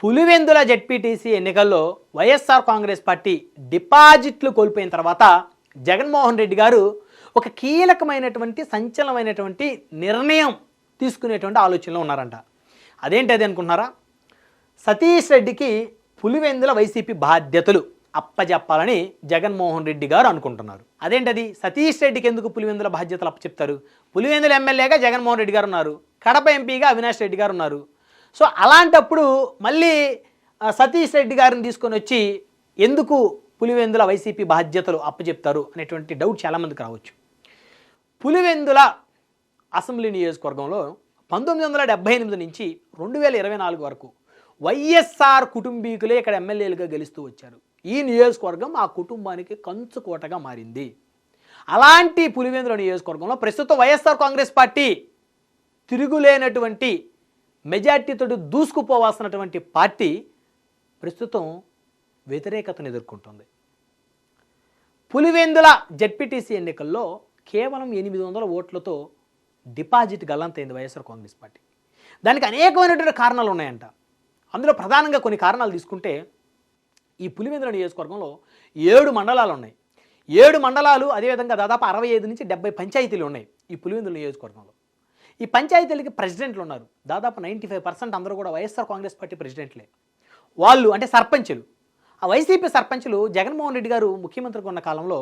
Pulivendula ZPTC ఎన్నికల్లో YSR Congress party డిపాజిట్లు కోల్పోయిన తర్వాత జగన్మోహన్ రెడ్డి గారు ఒక కీలకమైనటువంటి సంచలనమైనటువంటి నిర్ణయం తీసుకునేటువంటి ఆలోచనలో ఉన్నారంట. అదేంటది అనుకుంటున్నారా? సతీష్ రెడ్డికి పులివెందుల వైసీపీ బాధ్యతలు అప్పచెప్పాలని జగన్మోహన్ రెడ్డి గారు అనుకుంటున్నారు. అదేంటది? సతీష్ రెడ్డికి ఎందుకు పులివెందుల బాధ్యతలు అప్పచెప్తారు? పులివెందుల ఎమ్మెల్యేగా జగన్మోహన్ రెడ్డి గారు ఉన్నారు, కడప ఎంపీగా అవినాష్ రెడ్డి గారు ఉన్నారు. సో అలాంటప్పుడు మళ్ళీ సతీష్ రెడ్డి గారిని తీసుకొని వచ్చి ఎందుకు పులివెందుల వైసీపీ బాధ్యతలు అప్పచెప్తారు అనేటువంటి డౌట్ చాలామందికి రావచ్చు. పులివెందుల అసెంబ్లీ నియోజకవర్గంలో 1978 నుంచి 2024 వరకు వైఎస్ఆర్ కుటుంబీకులే ఇక్కడ ఎమ్మెల్యేలుగా గెలుస్తూ వచ్చారు. ఈ నియోజకవర్గం ఆ కుటుంబానికి కంచుకోటగా మారింది. అలాంటి పులివెందుల నియోజకవర్గంలో ప్రస్తుతం వైఎస్ఆర్ కాంగ్రెస్ పార్టీ తిరుగులేనటువంటి మెజార్టీతో దూసుకుపోవాల్సినటువంటి పార్టీ ప్రస్తుతం వ్యతిరేకతను ఎదుర్కొంటుంది. పులివెందుల జెడ్పీటీసీ ఎన్నికల్లో కేవలం 800 ఓట్లతో డిపాజిట్ గల్లంతైంది వైఎస్ఆర్ కాంగ్రెస్ పార్టీ. దానికి అనేకమైనటువంటి కారణాలు ఉన్నాయంట. అందులో ప్రధానంగా కొన్ని కారణాలు తీసుకుంటే, ఈ పులివెందుల నియోజకవర్గంలో 7 మండలాలు ఉన్నాయి. 7 మండలాలు, అదేవిధంగా దాదాపు 65 నుంచి 70 పంచాయతీలు ఉన్నాయి ఈ పులివెందుల నియోజకవర్గంలో. ఈ పంచాయతీలకి ప్రెసిడెంట్లు ఉన్నారు. దాదాపు 95% అందరూ కూడా వైఎస్ఆర్ కాంగ్రెస్ పార్టీ ప్రెసిడెంట్లే. వాళ్ళు అంటే సర్పంచులు. ఆ వైసీపీ సర్పంచులు జగన్మోహన్ రెడ్డి గారు ముఖ్యమంత్రిగా ఉన్న కాలంలో